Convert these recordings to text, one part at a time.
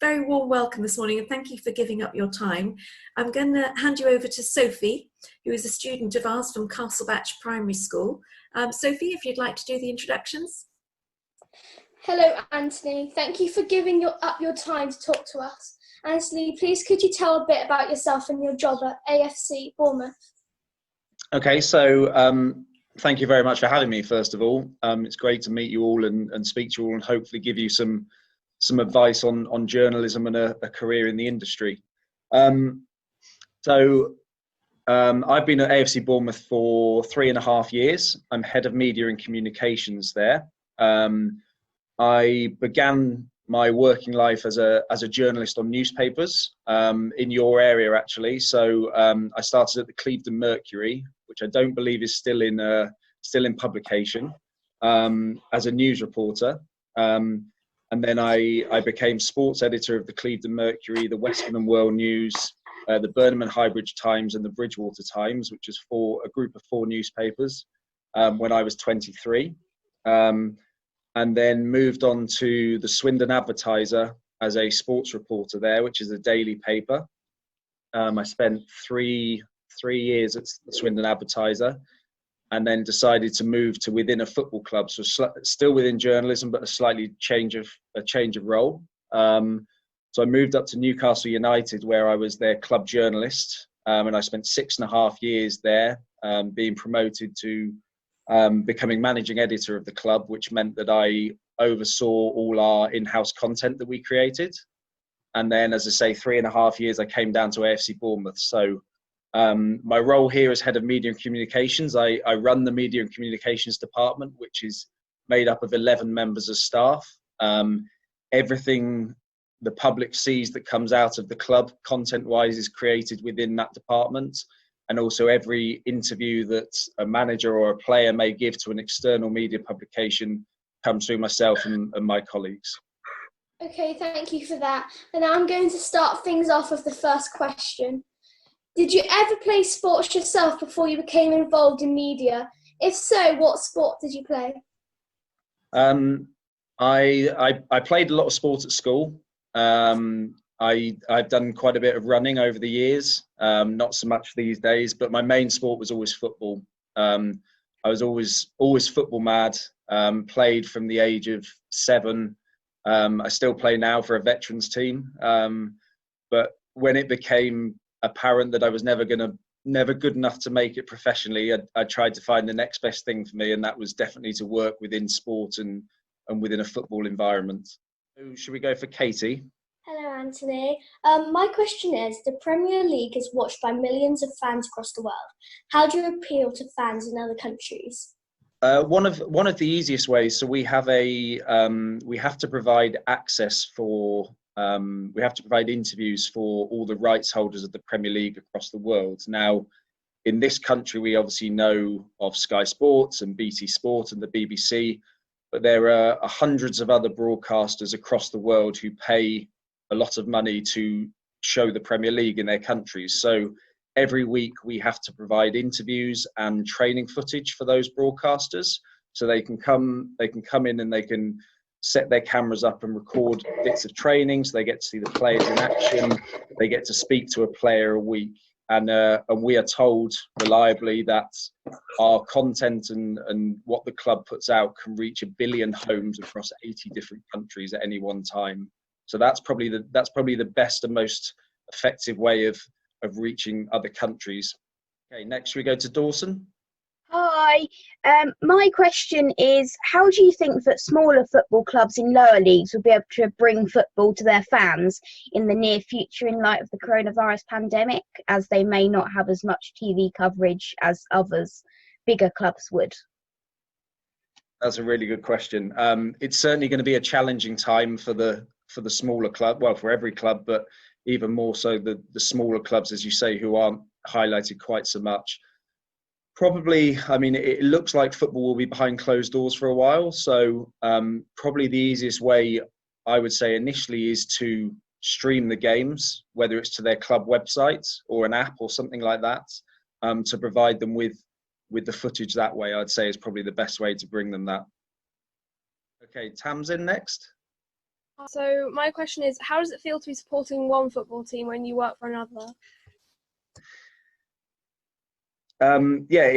very warm welcome this morning and thank you for giving up your time. I'm going to hand you over to Sophie, who is a student of ours from Castlebatch Primary School. Sophie, if you'd like to do the introductions. Hello, Anthony. Thank you for giving up your time to talk to us. Anthony, please could you tell a bit about yourself and your job at AFC Bournemouth? Okay, so thank you very much for having me, first of all. It's great to meet you all and speak to you all and hopefully give you some advice on journalism and a career in the industry. I've been at AFC Bournemouth for 3.5 years. I'm head of media and communications there. I began my working life as a journalist on newspapers in your area, actually. So I started at the Clevedon Mercury, which I don't believe is still in publication, as a news reporter. And then I became sports editor of the Clevedon Mercury, the Western and World News, the Burnham and Highbridge Times, and the Bridgewater Times, which is a group of 4 newspapers, when I was 23. And then moved on to the Swindon Advertiser as a sports reporter there, which is a daily paper. I spent three years at the Swindon Advertiser, and then decided to move to within a football club, so still within journalism, but a slightly change of role. So I moved up to Newcastle United, where I was their club journalist, and I spent 6.5 years there, being promoted to becoming managing editor of the club, which meant that I oversaw all our in-house content that we created. And then, as I say, 3.5 years, I came down to AFC Bournemouth. So my role here as head of media and communications, I run the media and communications department, which is made up of 11 members of staff. Everything the public sees that comes out of the club, content-wise, is created within that department. And also every interview that a manager or a player may give to an external media publication comes through myself and my colleagues. Okay, thank you for that. And now I'm going to start things off with the first question. Did you ever play sports yourself before you became involved in media? If so, what sport did you play? I played a lot of sport at school. I've done quite a bit of running over the years, not so much these days, but my main sport was always football. I was always football mad, played from the age of 7. I still play now for a veterans team. But when it became apparent that I was never good enough to make it professionally, I tried to find the next best thing for me, and that was definitely to work within sport and within a football environment. So should we go for Katie? Hello, Anthony. My question is, the Premier League is watched by millions of fans across the world. How do you appeal to fans in other countries? One of the easiest ways. So we have to provide access for. We have to provide interviews for all the rights holders of the Premier League across the world. Now, in this country, we obviously know of Sky Sports and BT Sport and the BBC, but there are hundreds of other broadcasters across the world who pay a lot of money to show the Premier League in their countries. So every week we have to provide interviews and training footage for those broadcasters, so they can come in and they can set their cameras up and record bits of training, so they get to see the players in action. They get to speak to a player a week, and we are told reliably that our content and what the club puts out can reach 1 billion homes across 80 different countries at any one time. So that's probably the best and most effective way of reaching other countries. Okay, next we go to Dawson. Hi, my question is, how do you think that smaller football clubs in lower leagues will be able to bring football to their fans in the near future in light of the coronavirus pandemic, as they may not have as much TV coverage as bigger clubs would? That's a really good question. It's certainly going to be a challenging time for the smaller club, well, for every club, but even more so the smaller clubs, as you say, who aren't highlighted quite so much. Probably, I mean, it looks like football will be behind closed doors for a while. So probably the easiest way, I would say initially, is to stream the games, whether it's to their club website or an app or something like that, to provide them with the footage that way. I'd say is probably the best way to bring them that. Okay, Tamsin next. So my question is, how does it feel to be supporting one football team when you work for another? Yeah,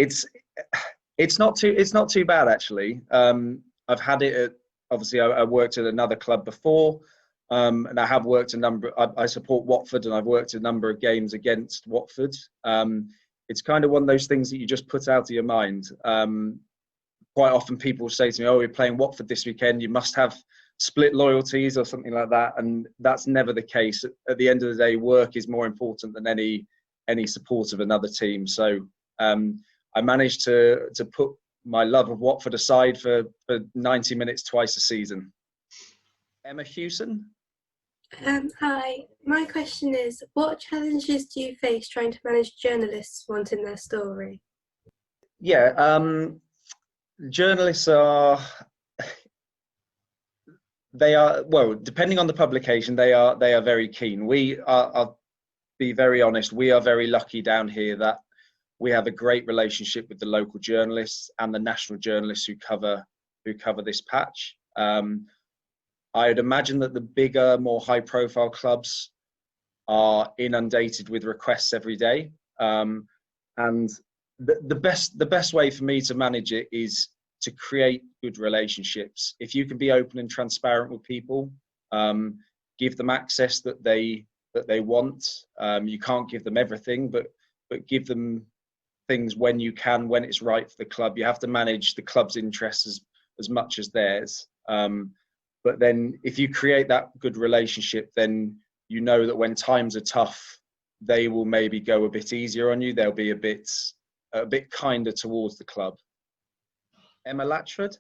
it's not too bad actually. I've had it at, obviously I worked at another club before, and I have worked I support Watford, and I've worked a number of games against Watford. It's kind of one of those things that you just put out of your mind. Quite often people say to me, "Oh, we're playing Watford this weekend. You must have split loyalties or something like that," and that's never the case. At the end of the day, work is more important than any support of another team. So I managed to put my love of Watford aside for 90 minutes twice a season. Emma Hewson. Hi, my question is, what challenges do you face trying to manage journalists wanting their story? Yeah, journalists are, well, depending on the publication, they are very keen. I'll be very honest, we are very lucky down here that we have a great relationship with the local journalists and the national journalists who cover this patch. I would imagine that the bigger, more high-profile clubs are inundated with requests every day, and the best way for me to manage it is to create good relationships. If you can be open and transparent with people, give them access that they want. You can't give them everything, but give them things when you can, when it's right for the club. You have to manage the club's interests as much as theirs. But then if you create that good relationship, then you know that when times are tough, they will maybe go a bit easier on you. They'll be a bit kinder towards the club. Emma Latchford.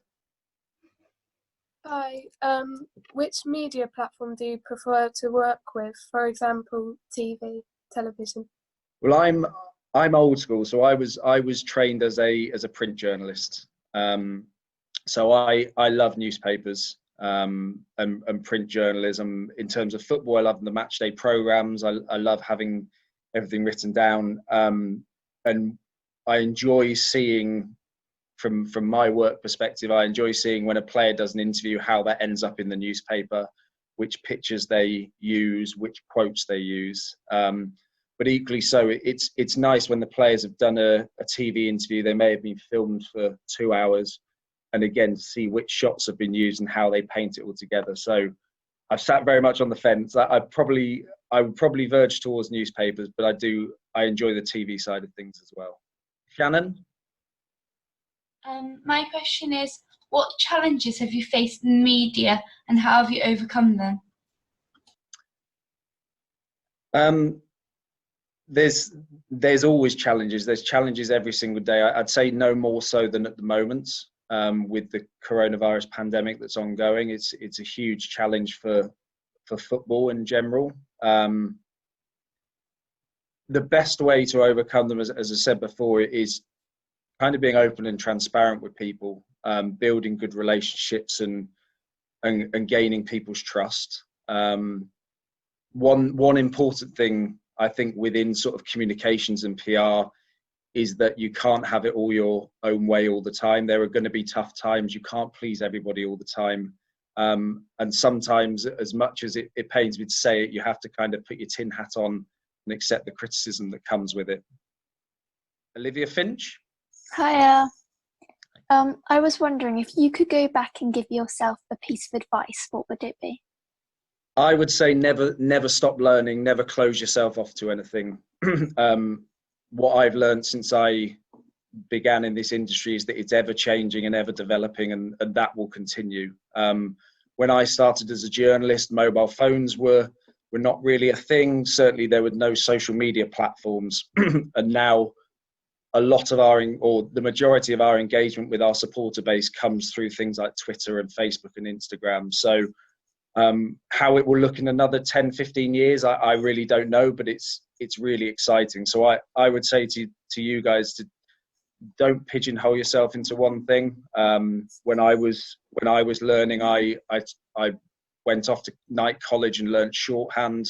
Hi, which media platform do you prefer to work with? For example, TV, television. Well, I'm old school, so I was trained as a print journalist. So I love newspapers and print journalism. In terms of football, I love the match day programs. I love having everything written down, and I enjoy seeing, from my work perspective, I enjoy seeing when a player does an interview how that ends up in the newspaper, which pictures they use, which quotes they use. But equally so, it's nice when the players have done a TV interview. They may have been filmed for 2 hours, and again, see which shots have been used and how they paint it all together. So I've sat very much on the fence. I would probably verge towards newspapers, but I enjoy the TV side of things as well. Shannon? My question is, what challenges have you faced in media and how have you overcome them? There's always challenges. There's challenges every single day. I'd say no more so than at the moment, with the coronavirus pandemic that's ongoing. It's a huge challenge for football in general. The best way to overcome them, as I said before, is kind of being open and transparent with people, building good relationships and gaining people's trust. One important thing I think within sort of communications and PR is that you can't have it all your own way all the time. There are going to be tough times. You can't please everybody all the time. And sometimes, as much as it pains me to say it, you have to kind of put your tin hat on and accept the criticism that comes with it. Olivia Finch? Hiya. I was wondering, if you could go back and give yourself a piece of advice, what would it be? I would say never stop learning, never close yourself off to anything. What I've learned since I began in this industry is that it's ever changing and ever developing, and that will continue. When I started as a journalist, mobile phones were not really a thing. Certainly there were no social media platforms. And now a lot of the majority of our engagement with our supporter base comes through things like Twitter and Facebook and Instagram. So how it will look in another 10, 15 years, I really don't know, but it's really exciting. So I would say to you guys to don't pigeonhole yourself into one thing. When I was learning, I went off to night college and learned shorthand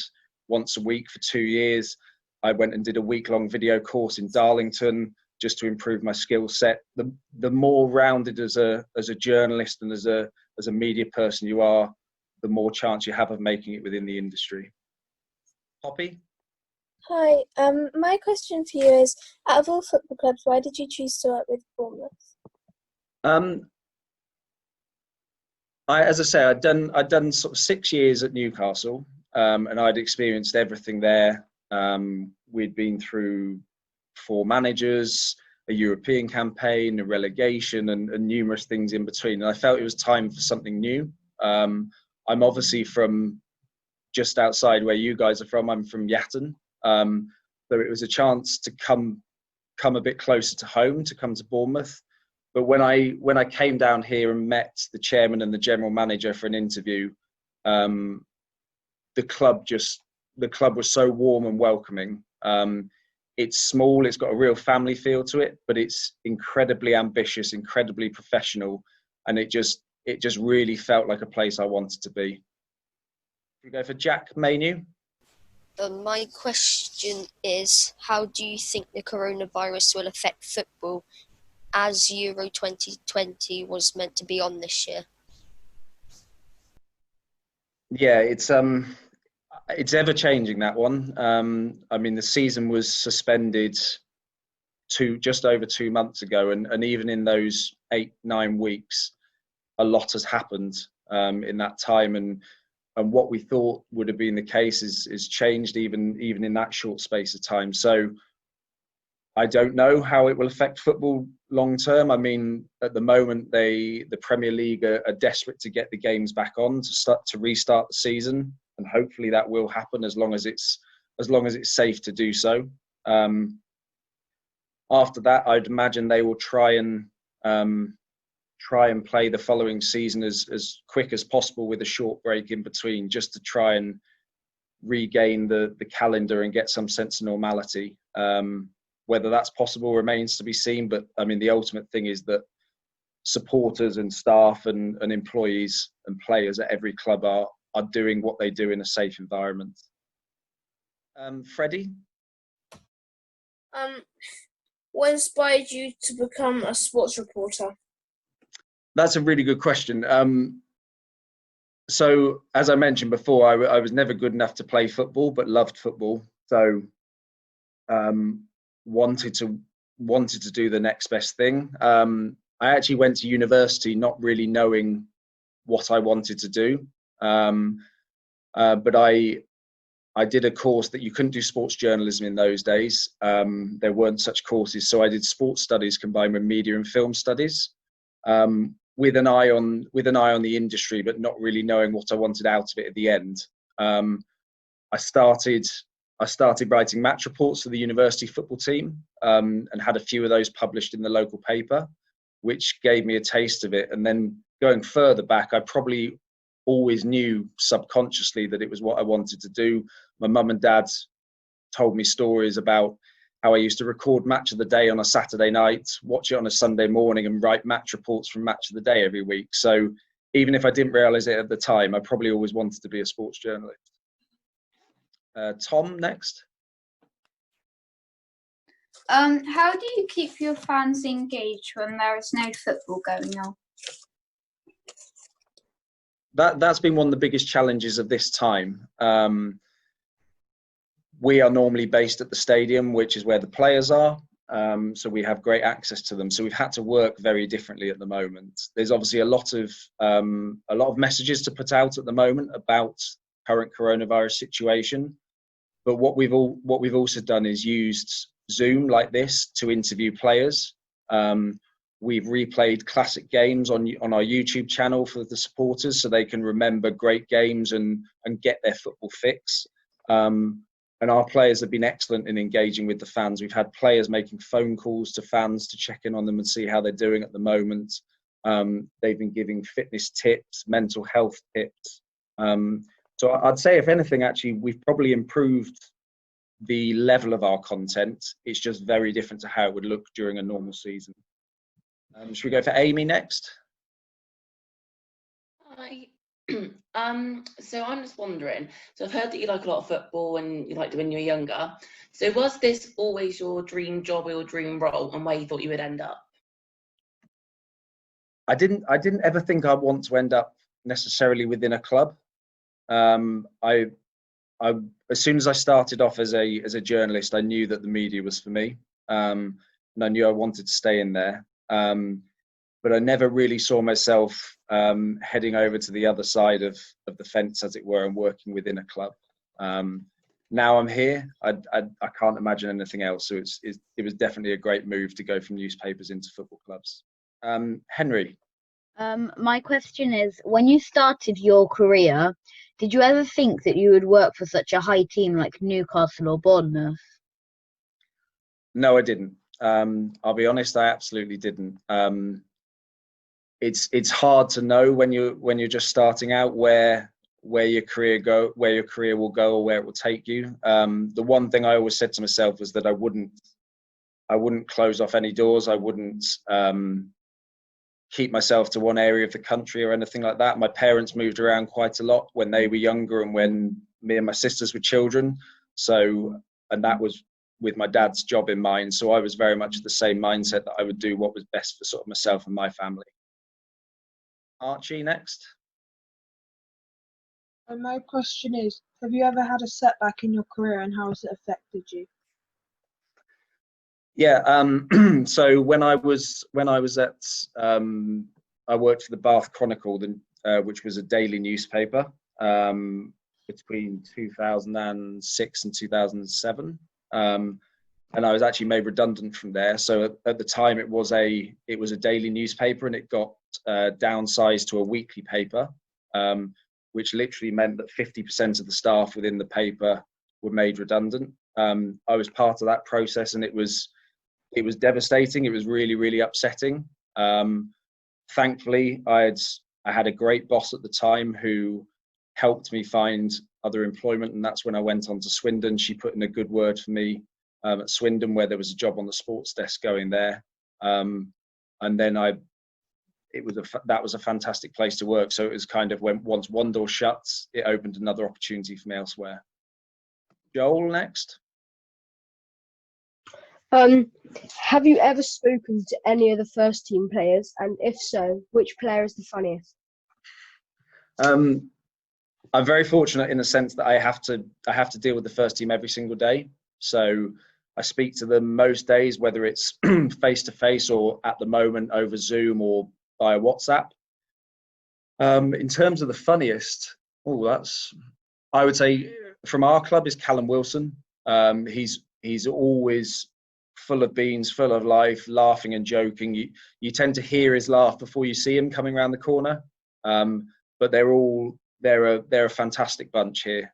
once a week for 2 years. I went and did a week-long video course in Darlington just to improve my skill set. The more rounded as a journalist and as a media person you are, the more chance you have of making it within the industry. Poppy? Hi, my question for you is, out of all football clubs, why did you choose to work with Bournemouth? As I say, I'd done sort of 6 years at Newcastle, and I'd experienced everything there. We'd been through 4 managers, a European campaign, a relegation, and numerous things in between. And I felt it was time for something new. I'm obviously from just outside where you guys are from. I'm from Yatton. So it was a chance to come a bit closer to home, to come to Bournemouth. But when I came down here and met the chairman and the general manager for an interview, the club was so warm and welcoming. It's small, it's got a real family feel to it, but it's incredibly ambitious, incredibly professional, and it just really felt like a place I wanted to be. We go for Jack Maynew. My question is, how do you think the coronavirus will affect football, as Euro 2020 was meant to be on this year? Yeah, it's ever changing, that one. I mean, the season was suspended just over 2 months ago, and even in those 8-9 weeks, a lot has happened in that time, and what we thought would have been the case is changed even in that short space of time. So I don't know how it will affect football long term. I mean, at the moment, the Premier League are desperate to get the games back on to restart the season, and hopefully that will happen as long as it's safe to do so. After that, I'd imagine they will try and play the following season as quick as possible with a short break in between, just to try and regain the calendar and get some sense of normality. Whether that's possible remains to be seen, but I mean, the ultimate thing is that supporters and staff and employees and players at every club are doing what they do in a safe environment. Freddie? What inspired you to become a sports reporter? That's a really good question. So, as I mentioned before, I was never good enough to play football, but loved football. So, wanted to do the next best thing. I actually went to university not really knowing what I wanted to do, but I did a course that you couldn't do sports journalism in those days. There weren't such courses, so I did sports studies combined with media and film studies, with an eye on the industry, but not really knowing what I wanted out of it at the end. I started writing match reports for the university football team, and had a few of those published in the local paper, which gave me a taste of it. And then going further back, I probably always knew subconsciously that it was what I wanted to do. My mum and dad told me stories about how I used to record Match of the Day on a Saturday night, watch it on a Sunday morning, and write match reports from Match of the Day every week. So even if I didn't realise it at the time, I probably always wanted to be a sports journalist. Tom, next. How do you keep your fans engaged when there is no football going on? That's been one of the biggest challenges of this time. We are normally based at the stadium, which is where the players are. So we have great access to them. So we've had to work very differently at the moment. There's obviously a lot of messages to put out at the moment about current coronavirus situation. But what we've also done is used Zoom like this to interview players. We've replayed classic games on our YouTube channel for the supporters, so they can remember great games and get their football fix. And our players have been excellent in engaging with the fans. We've had players making phone calls to fans to check in on them and see how they're doing at the moment. They've been giving fitness tips, mental health tips. So I'd say, if anything, actually, we've probably improved the level of our content. It's just very different to how it would look during a normal season. Should we go for Amy next? Hi. So I'm just wondering, so I've heard that you like a lot of football and you liked it when you were younger. So was this always your dream job or your dream role, and where you thought you would end up? I didn't ever think I'd want to end up necessarily within a club. I as soon as I started off as a journalist, I knew that the media was for me, and I knew I wanted to stay in there. But I never really saw myself heading over to the other side of the fence, as it were, and working within a club. Now I'm here. I can't imagine anything else. So it was definitely a great move to go from newspapers into football clubs. Henry. My question is, when you started your career, did you ever think that you would work for such a high team like Newcastle or Bournemouth? No, I didn't. I'll be honest, I absolutely didn't. It's hard to know when you're just starting out where your career will go, or where it will take you. The one thing I always said to myself was that I wouldn't close off any doors. I wouldn't keep myself to one area of the country or anything like that. My parents moved around quite a lot when they were younger and when me and my sisters were children. And that was with my dad's job in mind. So I was very much the same mindset that I would do what was best for sort of myself and my family. Archie, next. And my question is, have you ever had a setback in your career, and how has it affected you? Yeah. So when I was at, I worked for the Bath Chronicle, which was a daily newspaper between 2006 and 2007. And I was actually made redundant from there. So at the time, it was a daily newspaper, and it got downsized to a weekly paper, which literally meant that 50% of the staff within the paper were made redundant. I was part of that process, and it was devastating. It was really, really upsetting. Thankfully, I had a great boss at the time who helped me find other employment, and that's when I went on to Swindon. She put in a good word for me at Swindon, where there was a job on the sports desk going there, and then that was a fantastic place to work. So it was kind of once one door shuts, it opened another opportunity for me elsewhere. Joel, next. Have you ever spoken to any of the first team players, and if so, which player is the funniest? I'm very fortunate in the sense that I have to deal with the first team every single day. So I speak to them most days, whether it's face to face or at the moment over Zoom or via WhatsApp. In terms of the funniest, I would say from our club is Callum Wilson. He's always full of beans, full of life, laughing and joking. You tend to hear his laugh before you see him coming around the corner. But they're a fantastic bunch here.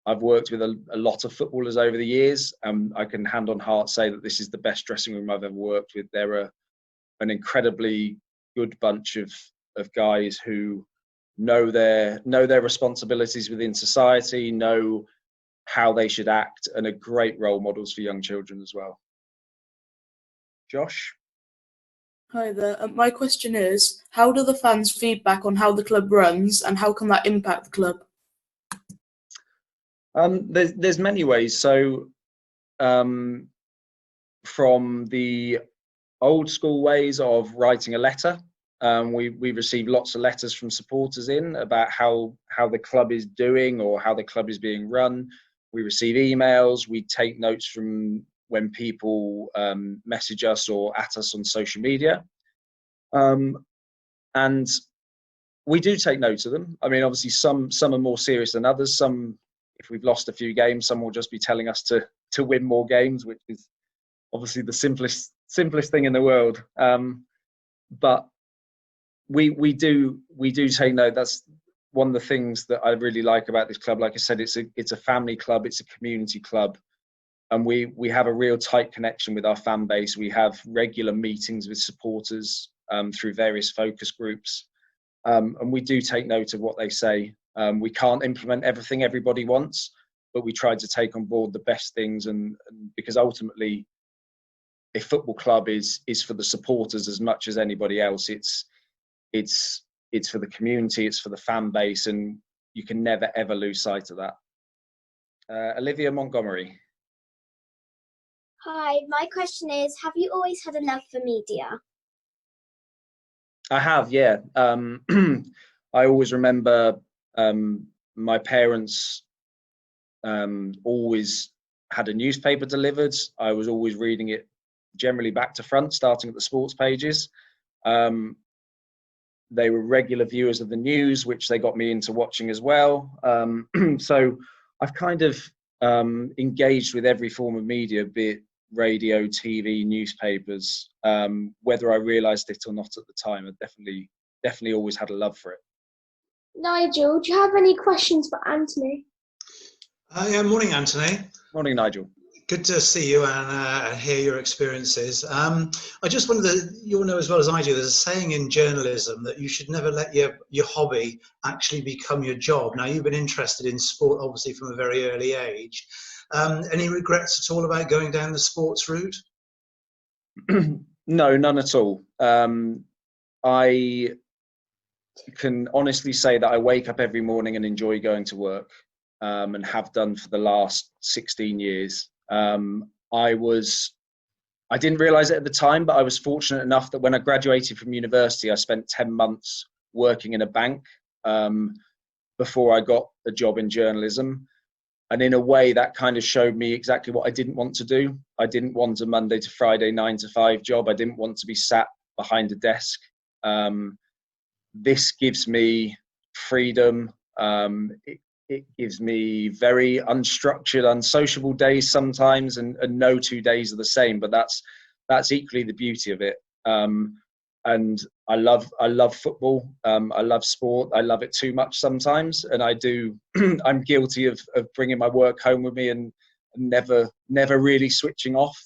I've worked with a lot of footballers over the years, and I can hand on heart say that this is the best dressing room I've ever worked with. They're an incredibly good bunch of guys who know their responsibilities within society, know how they should act, and are great role models for young children as well. Josh? Hi there. My question is, how do the fans feedback on how the club runs, and how can that impact the club? There's many ways. So from the old school ways of writing a letter, we receive lots of letters from supporters about how the club is doing or how the club is being run. We receive emails. We take notes from when people message us or at us on social media. And we do take note of them. I mean, obviously some are more serious than others. Some, if we've lost a few games, some will just be telling us to win more games, which is obviously the simplest thing in the world. But we do take note. That's one of the things that I really like about this club. Like I said, it's a family club, it's a community club, and we have a real tight connection with our fan base. We have regular meetings with supporters through various focus groups, and we do take note of what they say. We can't implement everything everybody wants, but we try to take on board the best things, and because ultimately a football club is for the supporters as much as anybody else. It's for the community, it's for the fan base, and you can never ever lose sight of that. Olivia Montgomery. Hi, my question is, have you always had a love for media? I have, yeah. I always remember My parents always had a newspaper delivered. I was always reading it generally back to front, starting at the sports pages. They were regular viewers of the news, which they got me into watching as well. So I've kind of engaged with every form of media, be it radio, TV, newspapers, whether I realised it or not at the time. I definitely always had a love for it. Nigel, do you have any questions for Anthony? Yeah, morning, Anthony. Morning, Nigel. Good to see you and hear your experiences. I just wonder that you'll know as well as I do, there's a saying in journalism that you should never let your hobby actually become your job. Now, you've been interested in sport, obviously, from a very early age. Any regrets at all about going down the sports route? No, none at all. I can honestly say that I wake up every morning and enjoy going to work, and have done for the last 16 years. I didn't realise it at the time, but I was fortunate enough that when I graduated from university, I spent 10 months working in a bank before I got a job in journalism. And in a way, that kind of showed me exactly what I didn't want to do. I didn't want a Monday to Friday 9 to 5 job. I didn't want to be sat behind a desk. This gives me freedom. It gives me very unstructured, unsociable days sometimes, and no 2 days are the same. But that's equally the beauty of it. And I love football. I love sport. I love it too much sometimes, and I do. I'm guilty of bringing my work home with me and never really switching off.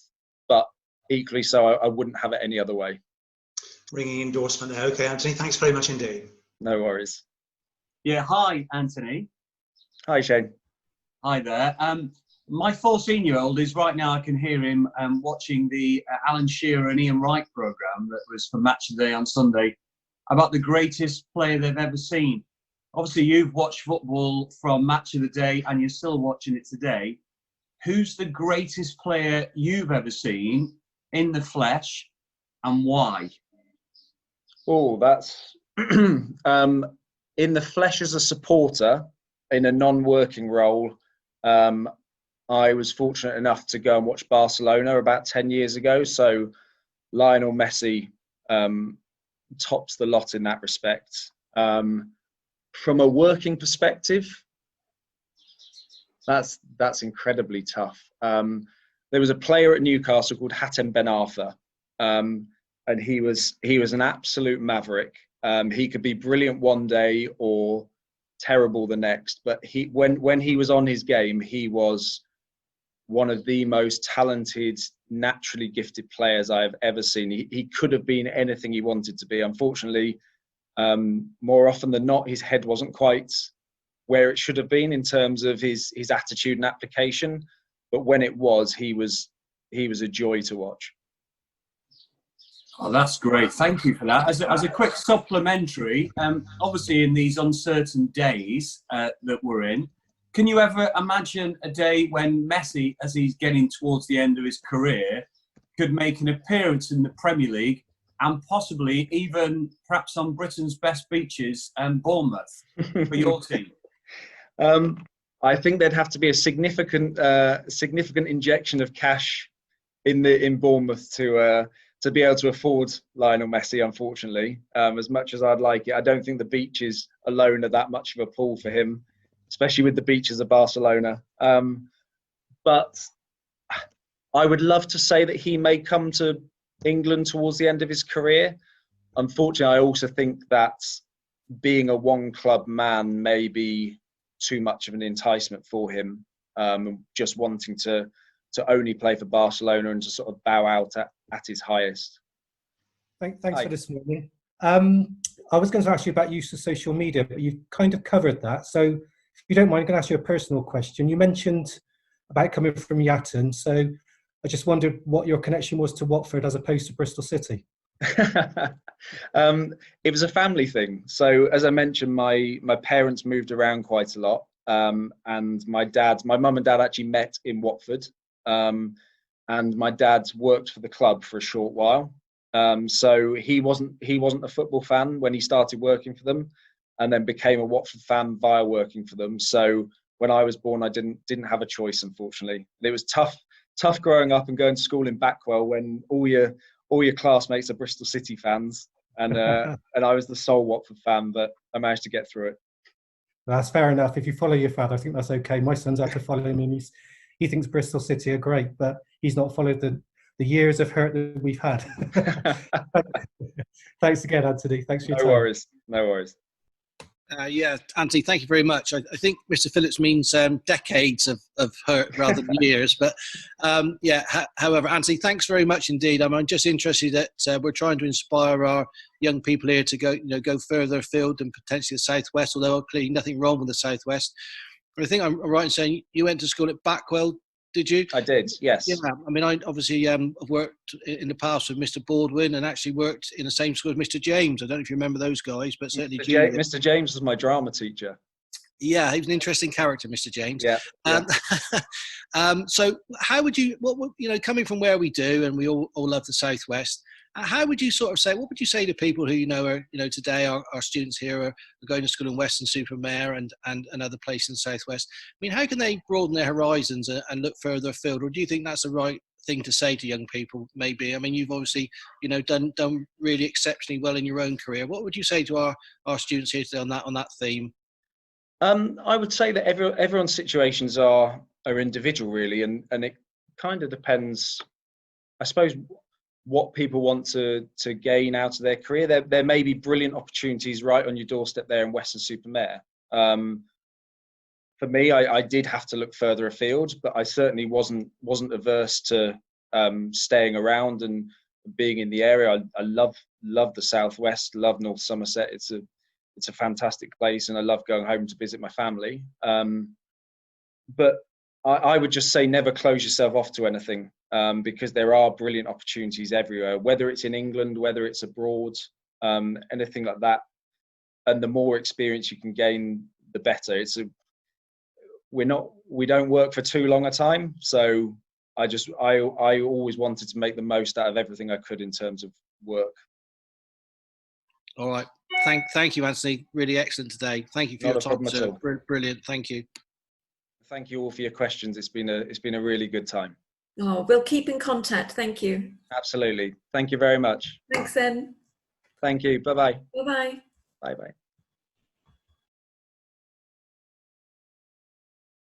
But equally so, I wouldn't have it any other way. Ringing endorsement there. Okay, Anthony, thanks very much indeed. No worries. Yeah, hi, Anthony. Hi, Shane. Hi there. My 14-year-old is right now, I can hear him watching the Alan Shearer and Ian Wright programme that was for Match of the Day on Sunday about the greatest player they've ever seen. Obviously, you've watched football from Match of the Day and you're still watching it today. Who's the greatest player you've ever seen in the flesh and why? Oh, that's in the flesh as a supporter in a non-working role. I was fortunate enough to go and watch Barcelona about 10 years ago. So Lionel Messi tops the lot in that respect. From a working perspective, that's incredibly tough. There was a player at Newcastle called Hatem Ben Arfa, and he was an absolute maverick. He could be brilliant one day or terrible the next, but when he was on his game, he was one of the most talented, naturally gifted players I have ever seen. He could have been anything he wanted to be. Unfortunately, more often than not, his head wasn't quite where it should have been in terms of his attitude and application. But when it was, he was a joy to watch. Oh, that's great. Thank you for that. As a quick supplementary, obviously in these uncertain days that we're in, can you ever imagine a day when Messi, as he's getting towards the end of his career, could make an appearance in the Premier League and possibly even perhaps on Britain's best beaches and Bournemouth for your team? I think there'd have to be a significant injection of cash in Bournemouth to be able to afford Lionel Messi, unfortunately. As much as I'd like it, I don't think the beaches alone are that much of a pull for him, especially with the beaches of Barcelona. But I would love to say that he may come to England towards the end of his career. Unfortunately, I also think that being a one-club man may be too much of an enticement for him, just wanting to only play for Barcelona and to sort of bow out at his highest. Thanks for this morning. I was going to ask you about use of social media, but you've kind of covered that. So if you don't mind, I'm going to ask you a personal question. You mentioned about coming from Yatton, so I just wondered what your connection was to Watford as opposed to Bristol City. It was a family thing. So as I mentioned, my parents moved around quite a lot, and my mum and dad actually met in Watford. And my dad worked for the club for a short while. So he wasn't a football fan when he started working for them. and then became a Watford fan via working for them. So when I was born, I didn't have a choice, unfortunately. It was tough growing up and going to school in Backwell when all your classmates are Bristol City fans, and I was the sole Watford fan, but I managed to get through it. That's fair enough. If you follow your father, I think that's okay. My son's had to follow him, and he thinks Bristol City are great, but he's not followed the years of hurt that we've had. Thanks again, Anthony. Thanks for your time. No worries. Yeah, Anthony, thank you very much. I think Mr. Phillips means decades of hurt rather than years. But however, Anthony, thanks very much indeed. I'm just interested that we're trying to inspire our young people here to go further afield than potentially the Southwest, although clearly nothing wrong with the Southwest. But I think I'm right in saying you went to school at Backwell, did you? I did, yes. Yeah, I mean, I obviously have worked in the past with Mr. Baldwin and actually worked in the same school as Mr. James. I don't know if you remember those guys, but certainly Mr. James was my drama teacher. Yeah, he was an interesting character, Mr. James. Yeah. So how would you, coming from where we do, and we all love the Southwest, how would you sort of say, what would you say to people who are, today our students here are going to school in Weston-super-Mare and other places in the Southwest? I mean, how can they broaden their horizons and look further afield? Or do you think that's the right thing to say to young people, maybe? I mean, you've obviously, done really exceptionally well in your own career. What would you say to our students here today on that theme? I would say that everyone's situations are individual, really, and it kind of depends, I suppose, what people want to gain out of their career. There may be brilliant opportunities right on your doorstep there in Weston-super-Mare. For me, I did have to look further afield, but I certainly wasn't averse to staying around and being in the area. I love the Southwest, love North Somerset. It's a fantastic place, and I love going home to visit my family. But I would just say never close yourself off to anything, because there are brilliant opportunities everywhere, whether it's in England, whether it's abroad, anything like that. And the more experience you can gain, the better. We don't work for too long a time, so I always wanted to make the most out of everything I could in terms of work. All right. Thank you, Anthony. Really excellent today. Thank you for your time. So brilliant. Thank you. Thank you all for your questions. It's been a really good time. Oh, we'll keep in contact. Thank you. Absolutely. Thank you very much. Thanks, then. Thank you. Bye-bye. Bye-bye. Bye-bye.